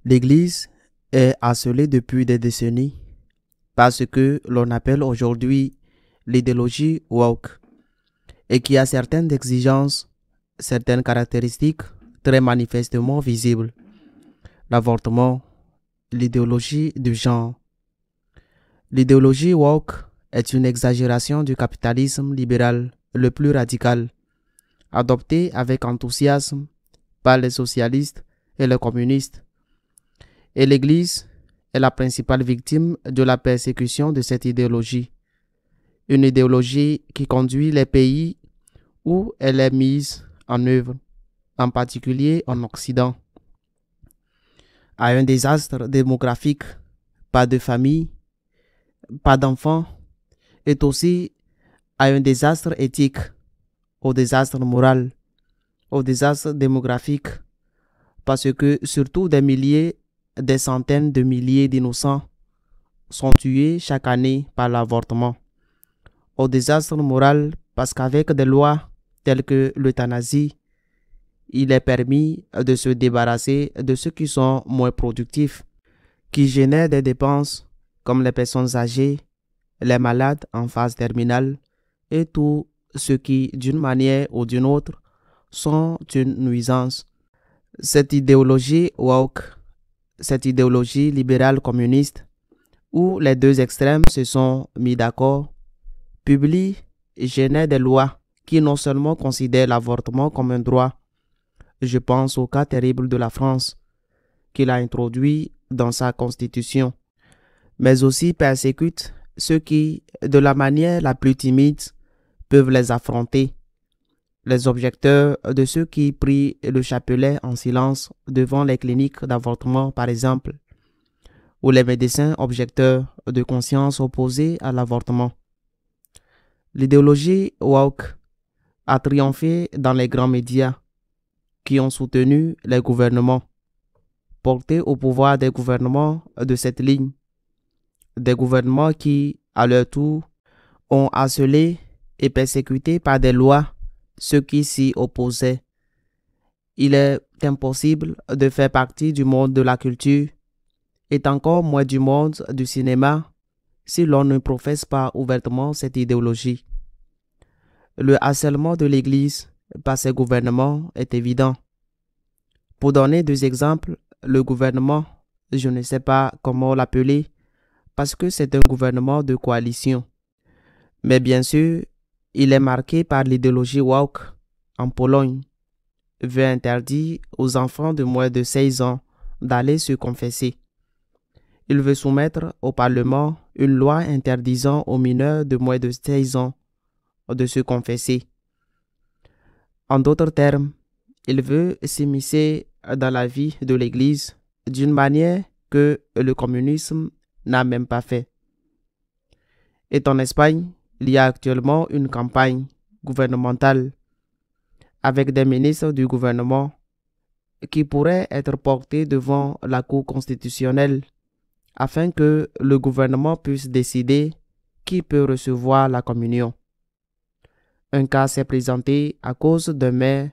L'Église est harcelée depuis des décennies par ce que l'on appelle aujourd'hui l'idéologie woke et qui a certaines exigences, certaines caractéristiques très manifestement visibles. L'avortement, l'idéologie du genre. L'idéologie woke est une exagération du capitalisme libéral le plus radical, adoptée avec enthousiasme par les socialistes et les communistes. Et l'Église est la principale victime de la persécution de cette idéologie. Une idéologie qui conduit les pays où elle est mise en œuvre, en particulier en Occident, à un désastre démographique, pas de famille, pas d'enfants, et aussi à un désastre éthique, au désastre moral, au désastre démographique, parce que surtout des milliers, des centaines de milliers d'innocents sont tués chaque année par l'avortement. Au désastre moral, parce qu'avec des lois telles que l'euthanasie, il est permis de se débarrasser de ceux qui sont moins productifs, qui génèrent des dépenses comme les personnes âgées, les malades en phase terminale et tous ceux qui, d'une manière ou d'une autre, sont une nuisance. Cette idéologie woke, cette idéologie libérale communiste, où les deux extrêmes se sont mis d'accord, publie et génère des lois qui non seulement considèrent l'avortement comme un droit, je pense au cas terrible de la France, qu'il a introduit dans sa constitution, mais aussi persécute ceux qui, de la manière la plus timide, peuvent les affronter, les objecteurs de ceux qui prient le chapelet en silence devant les cliniques d'avortement par exemple, ou les médecins objecteurs de conscience opposés à l'avortement. L'idéologie woke a triomphé dans les grands médias qui ont soutenu les gouvernements, porté au pouvoir des gouvernements de cette ligne, des gouvernements qui, à leur tour, ont harcelé et persécuté par des lois ceux qui s'y opposaient. Il est impossible de faire partie du monde de la culture et encore moins du monde du cinéma si l'on ne professe pas ouvertement cette idéologie. Le harcèlement de l'Église par ses gouvernements est évident. Pour donner deux exemples, le gouvernement, je ne sais pas comment l'appeler, parce que c'est un gouvernement de coalition. Mais bien sûr, il est marqué par l'idéologie woke en Pologne, veut interdire aux enfants de moins de 16 ans d'aller se confesser. Il veut soumettre au Parlement une loi interdisant aux mineurs de moins de 16 ans de se confesser. En d'autres termes, il veut s'immiscer dans la vie de l'Église d'une manière que le communisme n'a même pas fait. Et en Espagne, il y a actuellement une campagne gouvernementale avec des ministres du gouvernement qui pourraient être portés devant la Cour constitutionnelle afin que le gouvernement puisse décider qui peut recevoir la communion. Un cas s'est présenté à cause d'un maire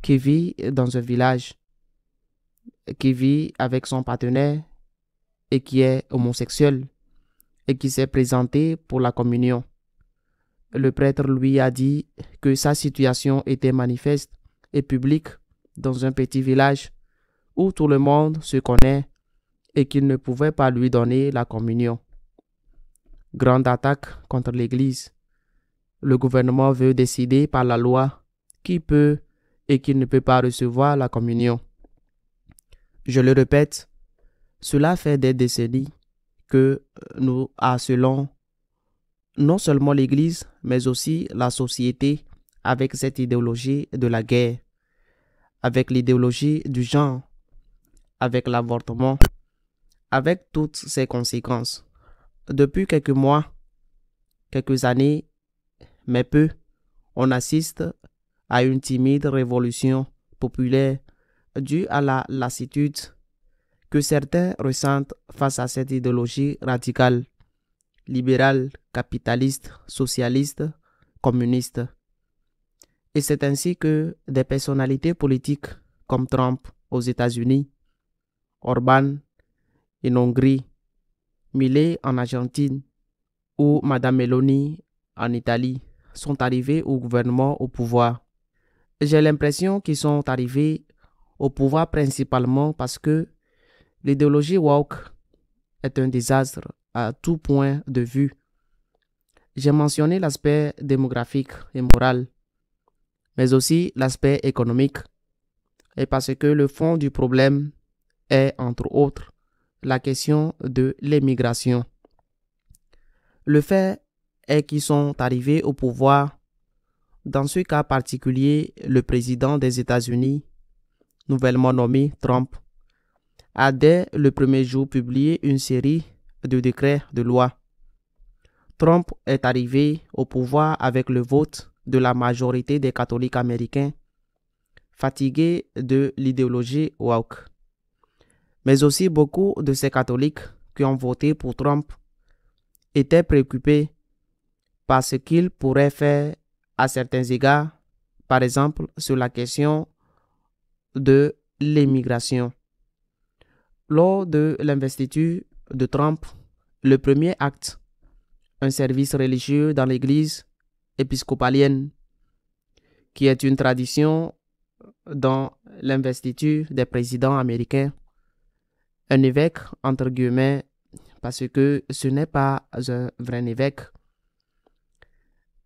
qui vit dans un village, qui vit avec son partenaire et qui est homosexuel et qui s'est présenté pour la communion. Le prêtre lui a dit que sa situation était manifeste et publique dans un petit village où tout le monde se connaît et qu'il ne pouvait pas lui donner la communion. Grande attaque contre l'Église. Le gouvernement veut décider par la loi qui peut et qui ne peut pas recevoir la communion. Je le répète, cela fait des décennies que nous harcelons non seulement l'Église, mais aussi la société avec cette idéologie de la guerre, avec l'idéologie du genre, avec l'avortement, avec toutes ses conséquences. Depuis quelques mois, quelques années, mais peu, on assiste à une timide révolution populaire due à la lassitude que certains ressentent face à cette idéologie radicale, libérale, capitaliste, socialiste, communiste. Et c'est ainsi que des personnalités politiques comme Trump aux États-Unis Orban en Hongrie, Milei en Argentine ou Madame Meloni en Italie sont arrivés au gouvernement au pouvoir. J'ai l'impression qu'ils sont arrivés au pouvoir principalement parce que l'idéologie woke est un désastre à tout point de vue. J'ai mentionné l'aspect démographique et moral, mais aussi l'aspect économique, et parce que le fond du problème est, entre autres, la question de l'immigration. Le fait est qu'ils sont arrivés au pouvoir. Dans ce cas particulier, le président des États-Unis, nouvellement nommé Trump, a dès le premier jour publié une série de décrets de loi. Trump est arrivé au pouvoir avec le vote de la majorité des catholiques américains, fatigués de l'idéologie woke. Mais aussi beaucoup de ces catholiques qui ont voté pour Trump étaient préoccupés par ce qu'il pourrait faire à certains égards, par exemple sur la question de l'immigration. Lors de l'investiture de Trump, le premier acte, un service religieux dans l'église épiscopalienne, qui est une tradition dans l'investiture des présidents américains, un évêque, entre guillemets, parce que ce n'est pas un vrai évêque,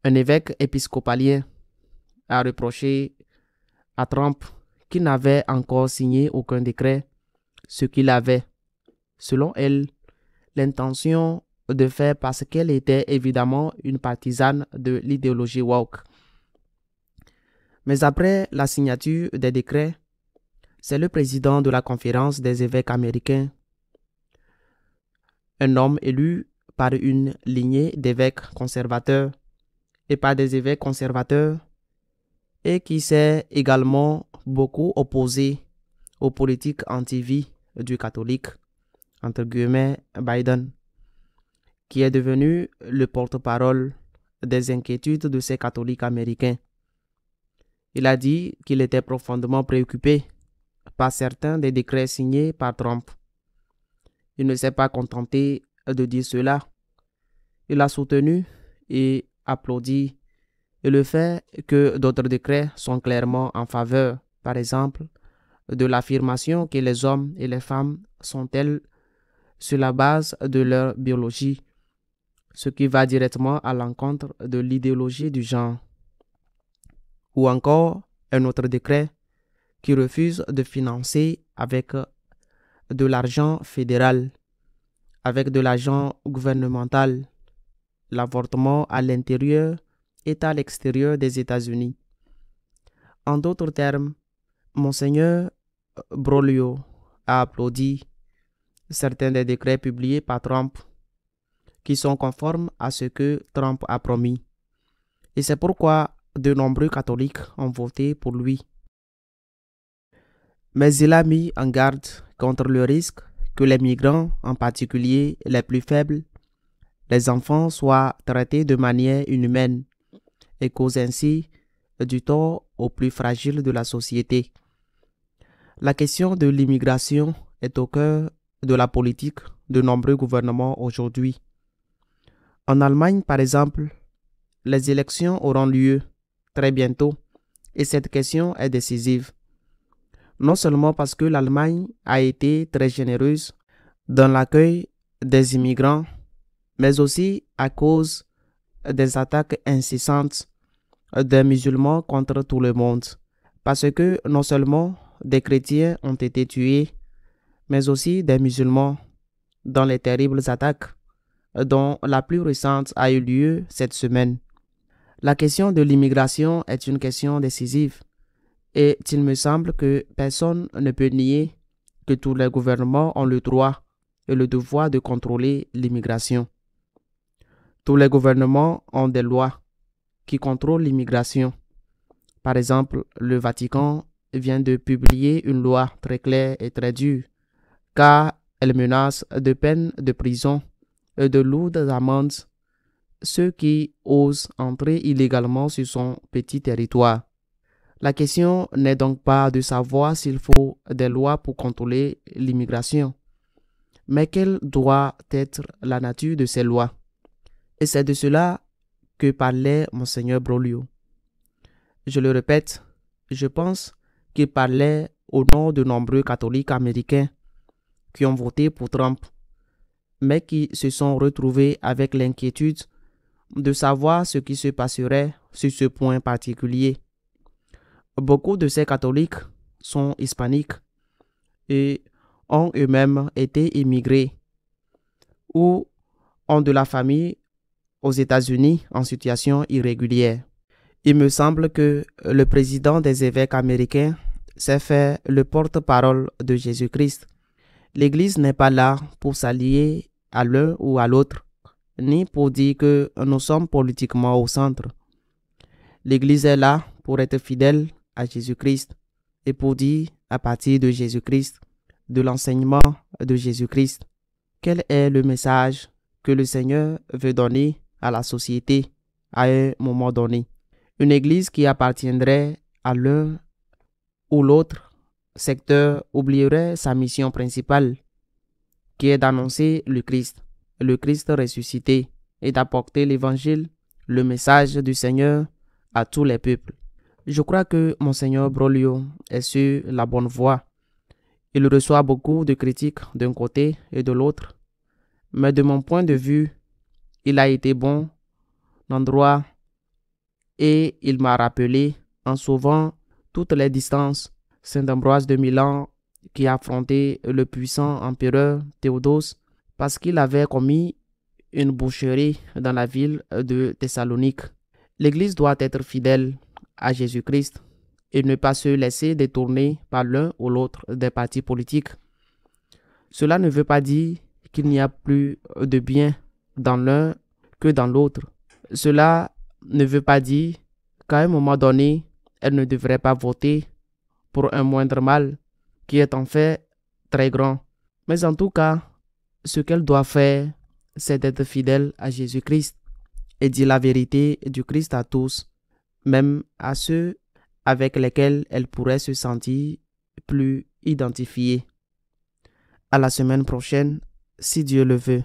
un évêque épiscopalien a reproché à Trump qu'il n'avait encore signé aucun décret, ce qu'il avait, selon elle, l'intention de faire parce qu'elle était évidemment une partisane de l'idéologie woke. Mais après la signature des décrets, c'est le président de la conférence des évêques américains, un homme élu par une lignée d'évêques conservateurs et par des évêques conservateurs, et qui s'est également beaucoup opposé aux politiques anti-vie du catholique, entre guillemets Biden, qui est devenu le porte-parole des inquiétudes de ces catholiques américains. Il a dit qu'il était profondément préoccupé par certains des décrets signés par Trump. Il ne s'est pas contenté de dire cela. Il a soutenu et applaudi le fait que d'autres décrets sont clairement en faveur, par exemple, de l'affirmation que les hommes et les femmes sont tels sur la base de leur biologie, ce qui va directement à l'encontre de l'idéologie du genre. Ou encore un autre décret qui refuse de financer avec de l'argent fédéral, avec de l'argent gouvernemental, l'avortement à l'intérieur et à l'extérieur des États-Unis. En d'autres termes, Monseigneur Broglio a applaudi certains des décrets publiés par Trump qui sont conformes à ce que Trump a promis. Et c'est pourquoi de nombreux catholiques ont voté pour lui. Mais il a mis en garde contre le risque que les migrants, en particulier les plus faibles, les enfants, soient traités de manière inhumaine et causent ainsi du tort aux plus fragiles de la société. La question de l'immigration est au cœur de la politique de nombreux gouvernements aujourd'hui. En Allemagne, par exemple, les élections auront lieu très bientôt et cette question est décisive. Non seulement parce que l'Allemagne a été très généreuse dans l'accueil des immigrants, mais aussi à cause des attaques incessantes des musulmans contre tout le monde. Parce que non seulement des chrétiens ont été tués, mais aussi des musulmans dans les terribles attaques dont la plus récente a eu lieu cette semaine. La question de l'immigration est une question décisive et il me semble que personne ne peut nier que tous les gouvernements ont le droit et le devoir de contrôler l'immigration. Tous les gouvernements ont des lois qui contrôlent l'immigration. Par exemple, le Vatican vient de publier une loi très claire et très dure, car elle menace de peines de prison et de lourdes amendes ceux qui osent entrer illégalement sur son petit territoire. La question n'est donc pas de savoir s'il faut des lois pour contrôler l'immigration, mais quelle doit être la nature de ces lois. Et c'est de cela que parlait Monseigneur Broglio. Je le répète, je pense qu'il parlait au nom de nombreux catholiques américains qui ont voté pour Trump, mais qui se sont retrouvés avec l'inquiétude de savoir ce qui se passerait sur ce point particulier. Beaucoup de ces catholiques sont hispaniques et ont eux-mêmes été immigrés ou ont de la famille aux États-Unis en situation irrégulière. Il me semble que le président des évêques américains s'est fait le porte-parole de Jésus-Christ. L'Église n'est pas là pour s'allier à l'un ou à l'autre, ni pour dire que nous sommes politiquement au centre. L'Église est là pour être fidèle à Jésus-Christ et pour dire à partir de Jésus-Christ, de l'enseignement de Jésus-Christ, quel est le message que le Seigneur veut donner à la société à un moment donné. Une église qui appartiendrait à l'un ou l'autre secteur oublierait sa mission principale, qui est d'annoncer le Christ ressuscité, et d'apporter l'évangile, le message du Seigneur à tous les peuples. Je crois que Monseigneur Broglio est sur la bonne voie. Il reçoit beaucoup de critiques d'un côté et de l'autre, mais de mon point de vue, il a été bon endroit et il m'a rappelé, en sauvant toutes les distances, Saint Ambroise de Milan qui a affronté le puissant empereur Théodose parce qu'il avait commis une boucherie dans la ville de Thessalonique. L'Église doit être fidèle à Jésus-Christ et ne pas se laisser détourner par l'un ou l'autre des partis politiques. Cela ne veut pas dire qu'il n'y a plus de bien dans l'un que dans l'autre. Cela ne veut pas dire qu'à un moment donné, elle ne devrait pas voter pour un moindre mal qui est en fait très grand. Mais en tout cas, ce qu'elle doit faire, c'est d'être fidèle à Jésus-Christ et dire la vérité du Christ à tous, même à ceux avec lesquels elle pourrait se sentir plus identifiée. À la semaine prochaine, si Dieu le veut.